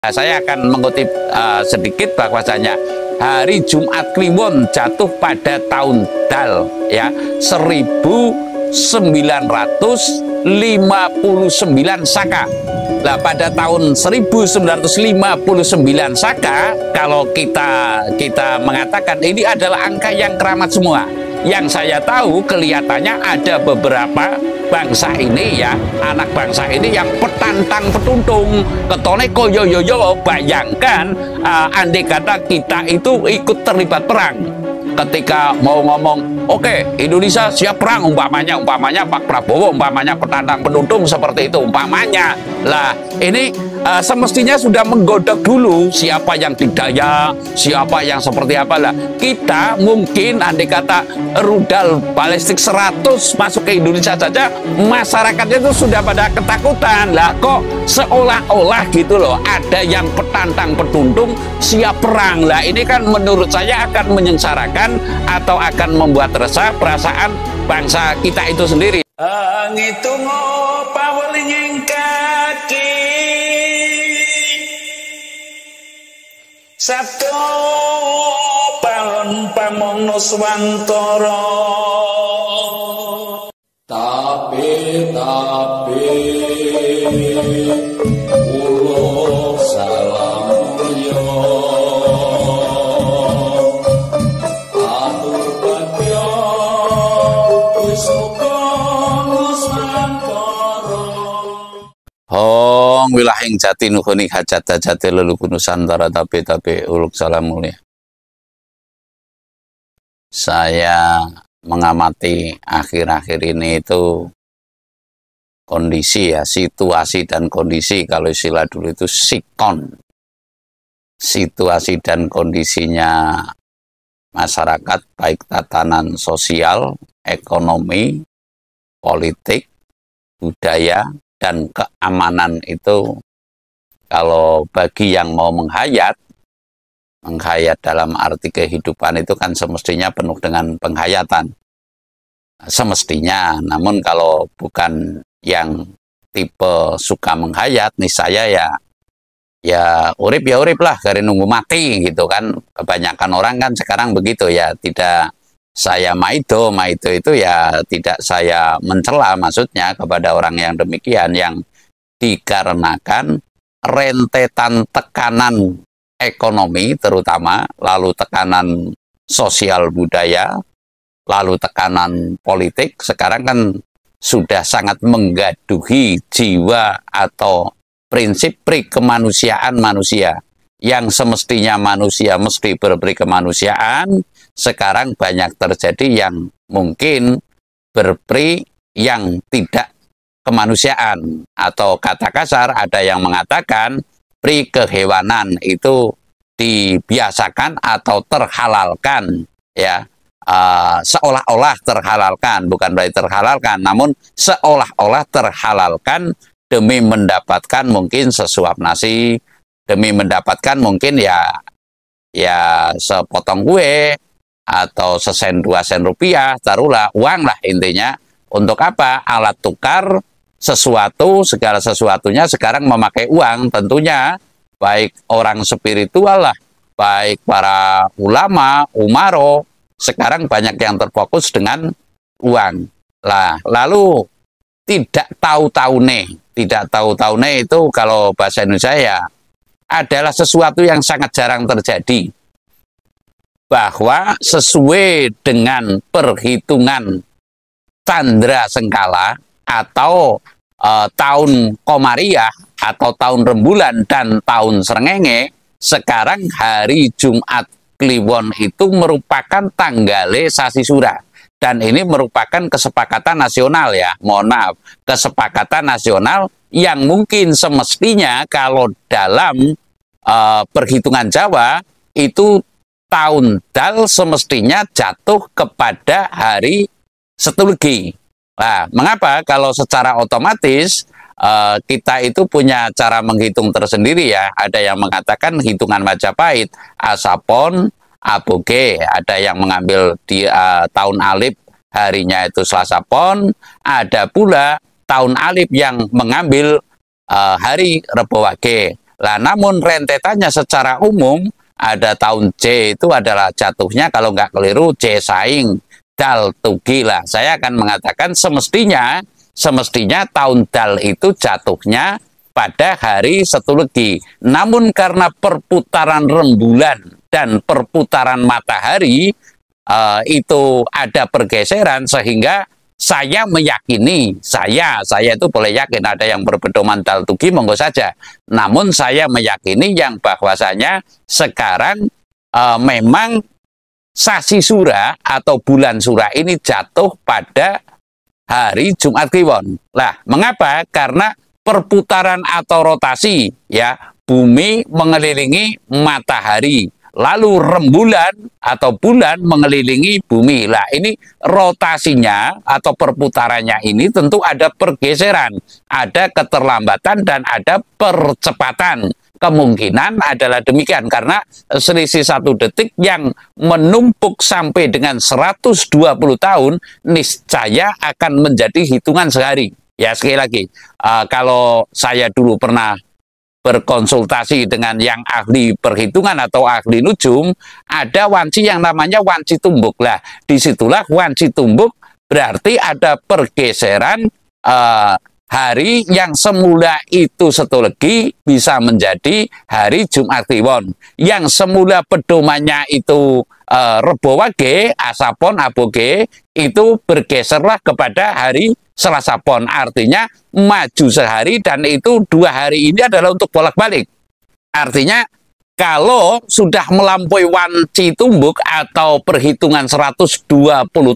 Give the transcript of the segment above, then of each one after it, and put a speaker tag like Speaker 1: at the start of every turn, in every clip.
Speaker 1: Nah, saya akan mengutip sedikit bahwasanya hari Jumat Kliwon jatuh pada tahun Dal ya 1959 Saka. Nah, pada tahun 1959 Saka, kalau kita mengatakan ini adalah angka yang keramat semua. Yang saya tahu kelihatannya ada beberapa bangsa ini ya, anak bangsa ini yang petantang petuntung, ketone koyo-yoyo. Bayangkan andai kata kita itu ikut terlibat perang. Ketika mau ngomong, oke, Indonesia siap perang, umpamanya Pak Prabowo, umpamanya petantang penuntung seperti itu, umpamanya. Lah, ini semestinya sudah menggodok dulu siapa yang didaya, siapa yang seperti apa lah. Kita mungkin andai kata rudal balistik 100 masuk ke Indonesia saja, masyarakatnya itu sudah pada ketakutan. Lah, kok seolah-olah gitu loh, ada yang petantang penuntung siap perang. Lah, ini kan menurut saya akan menyengsarakan atau akan membuat resah perasaan bangsa kita itu sendiri. Ngitung paweling kaki Sabtu palon pamono swantara tapi ulo salam yo atu bagyo Hong wilahing jati nuhuni hajat jati leluku nusantara tapi uluk salam mulia. Saya mengamati akhir-akhir ini itu kondisi ya, situasi dan kondisi, kalau istilah dulu itu sikon. Situasi dan kondisinya masyarakat baik tatanan sosial, ekonomi, politik, budaya, dan keamanan itu kalau bagi yang mau menghayat dalam arti kehidupan itu kan semestinya penuh dengan penghayatan. Semestinya, namun kalau bukan yang tipe suka menghayat, nih saya ya urip lah, gari nunggu mati gitu kan. Kebanyakan orang kan sekarang begitu ya, tidak saya maido itu ya tidak saya mencela maksudnya kepada orang yang demikian, yang dikarenakan rentetan tekanan ekonomi terutama, lalu tekanan sosial budaya, lalu tekanan politik, sekarang kan sudah sangat menggaduhi jiwa atau prinsip kemanusiaan manusia. Yang semestinya manusia mesti berberi kemanusiaan, sekarang banyak terjadi yang mungkin berperi yang tidak kemanusiaan, atau kata kasar ada yang mengatakan pri kehewanan itu dibiasakan atau terhalalkan ya, seolah-olah terhalalkan, bukan berarti terhalalkan, namun seolah-olah terhalalkan demi mendapatkan mungkin sesuap nasi, demi mendapatkan mungkin ya sepotong kue atau sesen 2 sen rupiah, taruhlah uang lah intinya. Untuk apa? Alat tukar sesuatu, segala sesuatunya sekarang memakai uang. Tentunya baik orang spiritual lah, baik para ulama, umaro, sekarang banyak yang terfokus dengan uang. Lah, lalu tidak tahu-taune itu kalau bahasa Indonesia ya adalah sesuatu yang sangat jarang terjadi, bahwa sesuai dengan perhitungan Candra Sengkala atau tahun Komariah atau tahun rembulan dan tahun Srengenge, sekarang hari Jumat Kliwon itu merupakan tanggale sasi Sura. Dan ini merupakan kesepakatan nasional ya, mohon maaf, kesepakatan nasional yang mungkin semestinya kalau dalam perhitungan Jawa itu tahun Dal semestinya jatuh kepada hari Setulegi. Nah, mengapa? Kalau secara otomatis kita itu punya cara menghitung tersendiri ya. Ada yang mengatakan hitungan Majapahit, Asapon, Aboge, ada yang mengambil di tahun Alif harinya itu Selasa Pon, ada pula tahun Alif yang mengambil hari Rebo Wage. Lah, namun rentetannya secara umum ada tahun C itu adalah jatuhnya kalau nggak keliru C saing dal tugi lah. Saya akan mengatakan semestinya tahun dal itu jatuhnya pada hari Setulegi. Namun karena perputaran rembulan dan perputaran matahari itu ada pergeseran sehingga saya meyakini, saya itu boleh yakin ada yang berpedoman dal tugi monggo saja. Namun saya meyakini yang bahwasanya sekarang memang sasi sura atau bulan sura ini jatuh pada hari Jumat Kliwon. Lah, mengapa? Karena perputaran atau rotasi ya, bumi mengelilingi matahari. Lalu rembulan atau bulan mengelilingi bumi. Lah, ini rotasinya atau perputarannya ini tentu ada pergeseran, ada keterlambatan dan ada percepatan. Kemungkinan adalah demikian karena selisih 1 detik yang menumpuk sampai dengan 120 tahun niscaya akan menjadi hitungan sehari. Ya, sekali lagi, kalau saya dulu pernah berkonsultasi dengan yang ahli perhitungan atau ahli nujum, ada wanci yang namanya wanci tumbuk. Lah, disitulah wanci tumbuk berarti ada pergeseran hari yang semula itu Setulegi bisa menjadi hari Jumat Kliwon. Yang semula pedomannya itu Rebo Wage, Asapon, Aboge, itu bergeserlah kepada hari Selasa Pon. Artinya maju sehari dan itu 2 hari ini adalah untuk bolak-balik. Artinya kalau sudah melampaui wanci tumbuk atau perhitungan 120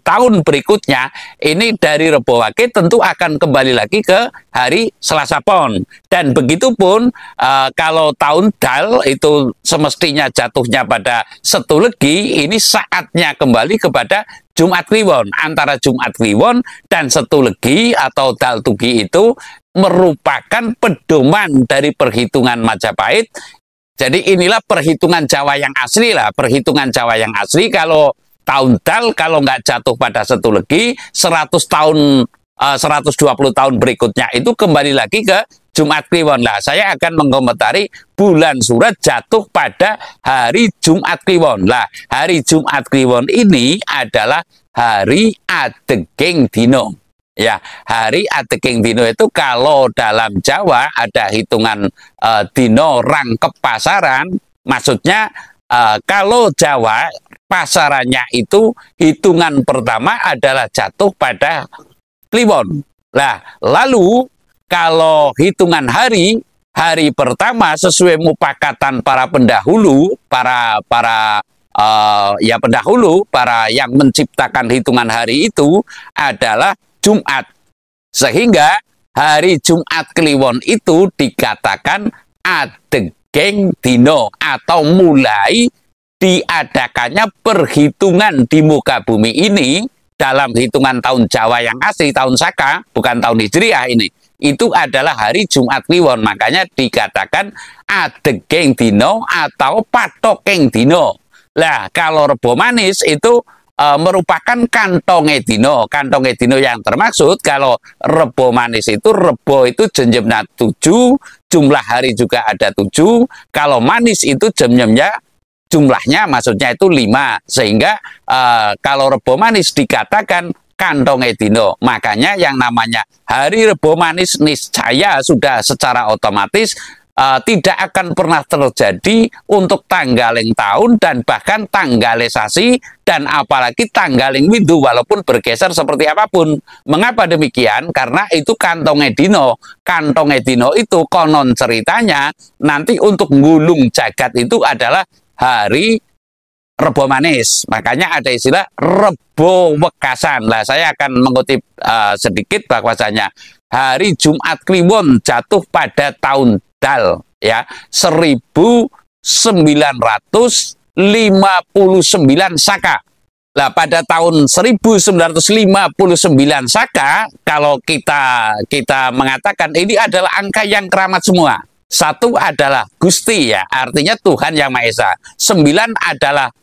Speaker 1: tahun berikutnya, ini dari Rebo Wage tentu akan kembali lagi ke hari Selasa Pon. Dan begitu pun kalau tahun Dal itu semestinya jatuhnya pada Setulegi, ini saatnya kembali kepada Jumat Kliwon. Antara Jumat Kliwon dan Setulegi atau Dal Tugi itu merupakan pedoman dari perhitungan Majapahit. Jadi inilah perhitungan Jawa yang asli lah. Perhitungan Jawa yang asli kalau tahun Dal kalau nggak jatuh pada Setulegi 120 tahun berikutnya itu kembali lagi ke Jumat Kliwon. Lah, saya akan mengomentari bulan Surat jatuh pada hari Jumat Kliwon. Lah, hari Jumat Kliwon ini adalah hari Adeging Dino. Ya, hari Adeging Dino itu kalau dalam Jawa ada hitungan dino rangkep pasaran, maksudnya kalau Jawa pasarannya itu hitungan pertama adalah jatuh pada Kliwon. Lah, lalu kalau hitungan hari pertama sesuai mupakatan para pendahulu, para pendahulu, para yang menciptakan hitungan hari itu adalah Jumat. Sehingga hari Jumat Kliwon itu dikatakan Adeging Dino atau mulai diadakannya perhitungan di muka bumi ini dalam hitungan tahun Jawa yang asli, tahun Saka, bukan tahun Hijriah ini. Itu adalah hari Jumat Kliwon. Makanya dikatakan Adeging Dino atau Patoking Dino. Lah, kalau Rebo Manis itu merupakan kantong dino. Kantong dino yang termaksud kalau Rebo Manis itu, Rebo itu jenjemnya 7, jumlah hari juga ada 7. Kalau manis itu jemnya jumlahnya maksudnya itu 5. Sehingga kalau Rebo Manis dikatakan kantong dino. Makanya yang namanya hari Rebo Manis niscaya sudah secara otomatis tidak akan pernah terjadi untuk tanggaling tahun dan bahkan tanggaling sasi dan apalagi tanggaling windu walaupun bergeser seperti apapun. Mengapa demikian? Karena itu kantong dino. Kantong dino itu konon ceritanya nanti untuk ngulung jagat itu adalah hari Rebo Manis. Makanya ada istilah Rebo Wekasan. Lah, saya akan mengutip sedikit bahwasanya hari Jumat Kliwon jatuh pada tahun Dal ya 1959 Saka. Lah, pada tahun 1959 Saka kalau kita mengatakan ini adalah angka yang keramat semua. 1 adalah Gusti ya, artinya Tuhan Yang Maha Esa. 9 adalah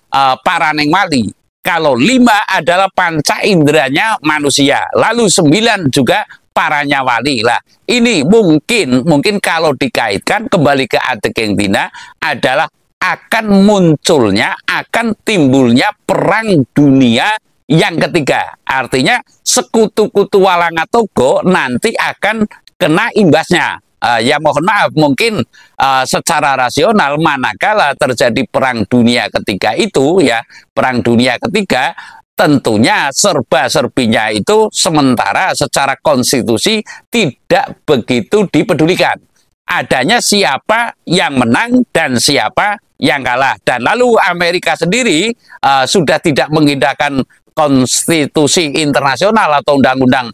Speaker 1: Paraneng Wali. Kalau 5 adalah panca inderanya manusia. Lalu 9 juga paranya wali. Lah, ini mungkin kalau dikaitkan kembali ke Adegentina adalah akan munculnya, akan timbulnya perang dunia yang ketiga. Artinya sekutu-kutu Walangatogo nanti akan kena imbasnya. Ya mohon maaf, mungkin secara rasional manakala terjadi perang dunia ketiga itu, ya perang dunia ketiga, tentunya serba-serbinya itu sementara secara konstitusi tidak begitu dipedulikan. Adanya siapa yang menang dan siapa yang kalah. Dan lalu Amerika sendiri sudah tidak mengindahkan konstitusi internasional atau undang-undang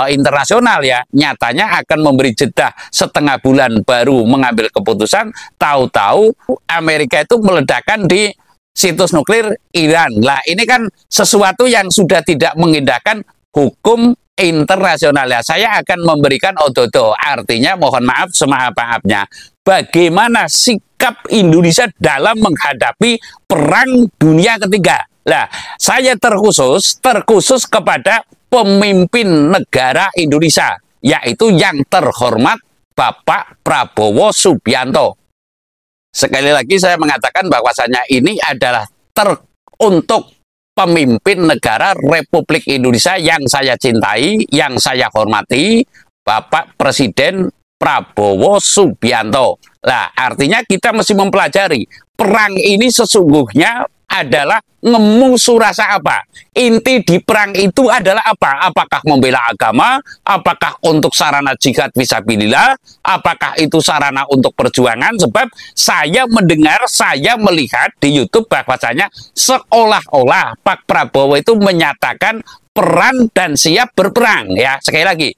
Speaker 1: internasional, ya nyatanya akan memberi jeda setengah bulan baru mengambil keputusan. Tahu-tahu Amerika itu meledakkan di situs nuklir Iran. Lah ini kan sesuatu yang sudah tidak mengindahkan hukum internasional. Ya, saya akan memberikan ododo, artinya mohon maaf semaaf-maafnya, bagaimana sikap Indonesia dalam menghadapi perang dunia ketiga. Nah, saya terkhusus kepada pemimpin negara Indonesia, yaitu yang terhormat Bapak Prabowo Subianto. Sekali lagi saya mengatakan bahwasanya ini adalah untuk pemimpin negara Republik Indonesia yang saya cintai, yang saya hormati, Bapak Presiden Prabowo Subianto. Nah, artinya kita mesti mempelajari perang ini sesungguhnya adalah ngemusuh rasa apa. Inti di perang itu adalah apa? Apakah membela agama? Apakah untuk sarana jihad fisabilillah? Apakah itu sarana untuk perjuangan? Sebab saya mendengar, saya melihat di YouTube bahwasanya seolah-olah Pak Prabowo itu menyatakan peran dan siap berperang. Ya, sekali lagi,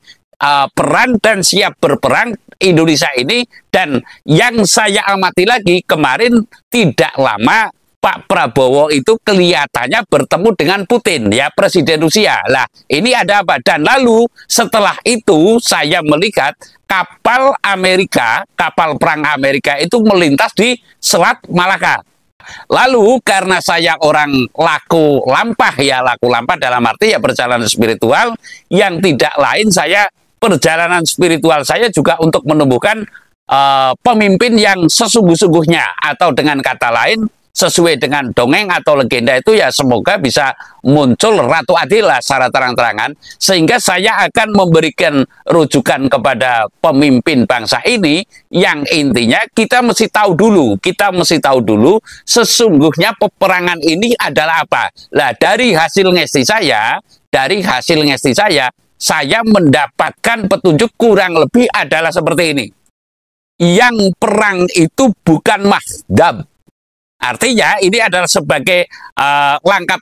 Speaker 1: peran dan siap berperang Indonesia ini. Dan yang saya amati lagi kemarin tidak lama Pak Prabowo itu kelihatannya bertemu dengan Putin, ya Presiden Rusia. Lah, ini ada apa? Dan lalu setelah itu saya melihat kapal Amerika, kapal perang Amerika itu melintas di Selat Malaka. Lalu karena saya orang laku lampah dalam arti ya perjalanan spiritual, yang tidak lain perjalanan spiritual saya juga untuk menumbuhkan pemimpin yang sesungguh-sungguhnya, atau dengan kata lain sesuai dengan dongeng atau legenda itu, ya semoga bisa muncul Ratu Adila secara terang-terangan, sehingga saya akan memberikan rujukan kepada pemimpin bangsa ini yang intinya kita mesti tahu dulu sesungguhnya peperangan ini adalah apa. Lah, dari hasil ngesti saya mendapatkan petunjuk kurang lebih adalah seperti ini. Yang perang itu bukan mahdab. Artinya ini adalah sebagai langkah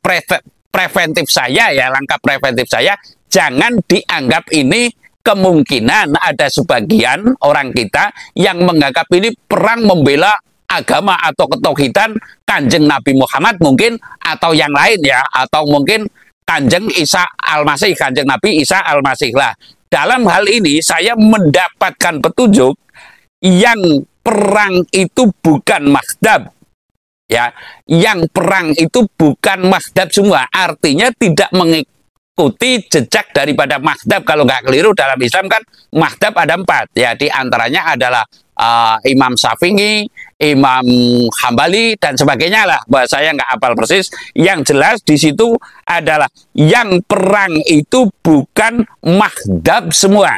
Speaker 1: preventif saya, jangan dianggap ini kemungkinan ada sebagian orang kita yang menganggap ini perang membela agama atau ketauhidan Kanjeng Nabi Muhammad mungkin, atau yang lain ya, atau mungkin Kanjeng Nabi Isa Al-Masih. Lah, dalam hal ini saya mendapatkan petunjuk yang perang itu bukan mahdab. Ya, yang perang itu bukan mahdab semua, artinya tidak mengikuti jejak daripada mahdab. Kalau nggak keliru dalam Islam kan mahdab ada 4, ya di antaranya adalah Imam Syafi'i, Imam Hambali dan sebagainya lah. Bahasa saya nggak hafal persis. Yang jelas di situ adalah yang perang itu bukan mahdab semua.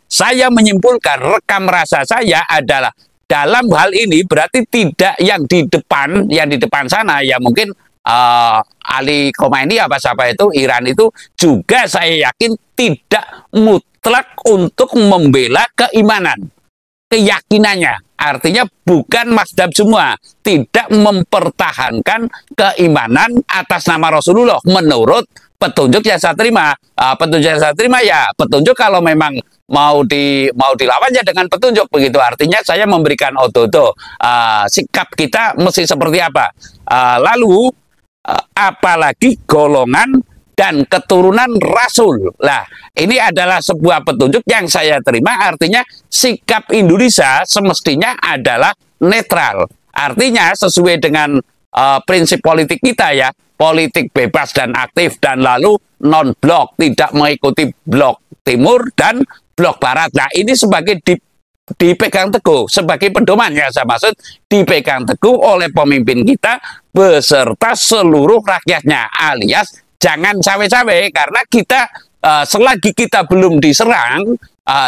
Speaker 1: Saya menyimpulkan, rekam rasa saya adalah dalam hal ini berarti tidak yang di depan sana, ya mungkin Ali Khomeini siapa itu, Iran itu juga saya yakin tidak mutlak untuk membela keimanan, keyakinannya. Artinya bukan mazdab semua, tidak mempertahankan keimanan atas nama Rasulullah menurut petunjuk yang saya terima. Petunjuk yang saya terima ya petunjuk, kalau memang mau dilawan ya dengan petunjuk begitu. Artinya saya memberikan ododo sikap kita mesti seperti apa. Lalu apalagi golongan dan keturunan Rasul. Lah, ini adalah sebuah petunjuk yang saya terima. Artinya sikap Indonesia semestinya adalah netral. Artinya sesuai dengan prinsip politik kita, ya, politik bebas dan aktif, dan lalu non-blok, tidak mengikuti blok timur dan blok barat. Nah, ini sebagai dipegang teguh, sebagai pedoman ya, saya maksud dipegang teguh oleh pemimpin kita beserta seluruh rakyatnya, alias jangan cawe-cawe, karena kita selagi kita belum diserang,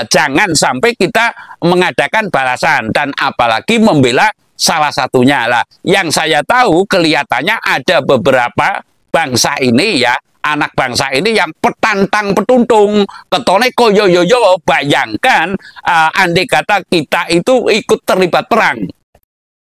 Speaker 1: jangan sampai kita mengadakan balasan, dan apalagi membela salah satunya lah. Yang saya tahu kelihatannya ada beberapa bangsa ini ya, anak bangsa ini yang petantang petuntung, ketone koyo-yoyo. Bayangkan andai kata kita itu ikut terlibat perang,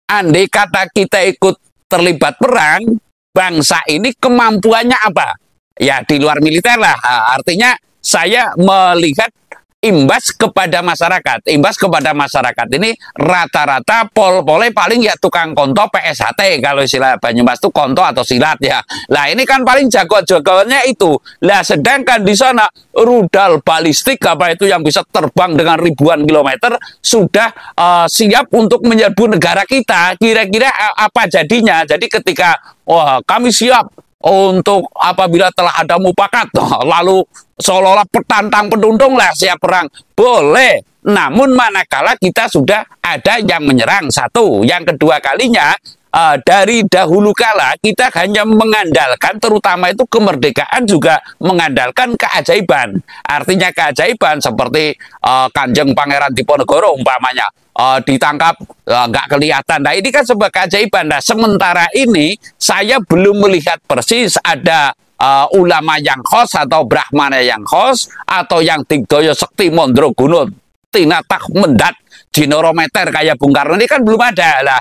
Speaker 1: andai kata kita ikut terlibat perang, bangsa ini kemampuannya apa? Ya di luar militer lah. Artinya saya melihat imbas kepada masyarakat. Imbas kepada masyarakat ini rata-rata pol-pole paling ya tukang konto PSHT, kalau istilah Banyumas itu konto atau silat ya. Lah ini kan paling jago-jagoannya itu. Lah sedangkan di sana rudal balistik apa itu yang bisa terbang dengan ribuan kilometer sudah siap untuk menyerbu negara kita. Kira-kira apa jadinya? Jadi ketika kami siap untuk apabila telah ada mufakat, lalu seolah-olah petantang penundung lah siap perang, boleh. Namun manakala kita sudah ada yang menyerang, satu. Yang kedua kalinya, dari dahulu kala kita hanya mengandalkan, terutama itu kemerdekaan juga mengandalkan keajaiban. Artinya keajaiban seperti Kanjeng Pangeran Diponegoro umpamanya, ditangkap nggak kelihatan. Nah ini kan sebuah keajaiban. Nah sementara ini saya belum melihat persis ada ulama yang khos atau brahmana yang khos atau yang digdaya sekti mondro gunut tinatak mendat jinorometer kayak Bung Karno ini kan belum ada lah.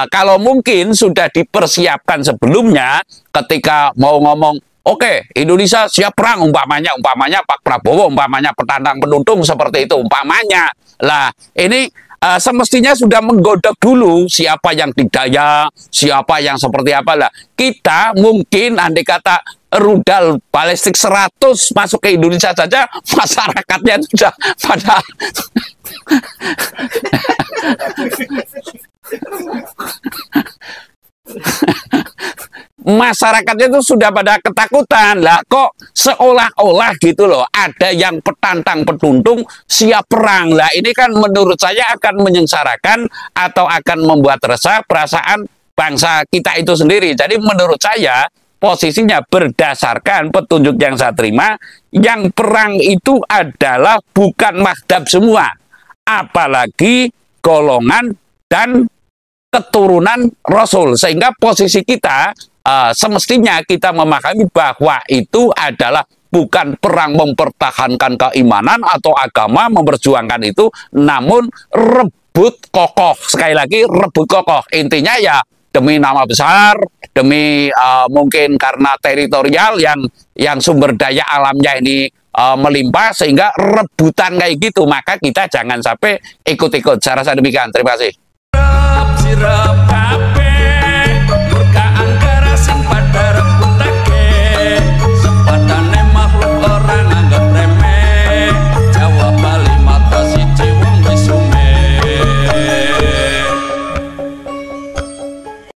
Speaker 1: Kalau mungkin sudah dipersiapkan sebelumnya ketika mau ngomong oke, Indonesia siap perang umpamanya Pak Prabowo umpamanya petantang penuntung seperti itu umpamanya. Lah ini semestinya sudah menggodok dulu siapa yang didaya, siapa yang seperti apa lah. Kita mungkin andai kata rudal balistik 100 masuk ke Indonesia saja, masyarakatnya sudah pada masyarakatnya itu sudah pada ketakutan lah, kok seolah-olah gitu loh ada yang petantang petundung siap perang. Lah ini kan menurut saya akan menyengsarakan atau akan membuat resah perasaan bangsa kita itu sendiri. Jadi menurut saya posisinya berdasarkan petunjuk yang saya terima, yang perang itu adalah bukan mazhab semua, apalagi golongan dan keturunan Rasul. Sehingga posisi kita semestinya kita memahami bahwa itu adalah bukan perang mempertahankan keimanan atau agama, memperjuangkan itu, namun rebut kokoh. Sekali lagi rebut kokoh. Intinya ya demi nama besar, demi mungkin karena teritorial yang sumber daya alamnya ini melimpah, sehingga rebutan kayak gitu, maka kita jangan sampai ikut-ikut. Saya rasa demikian. Terima kasih.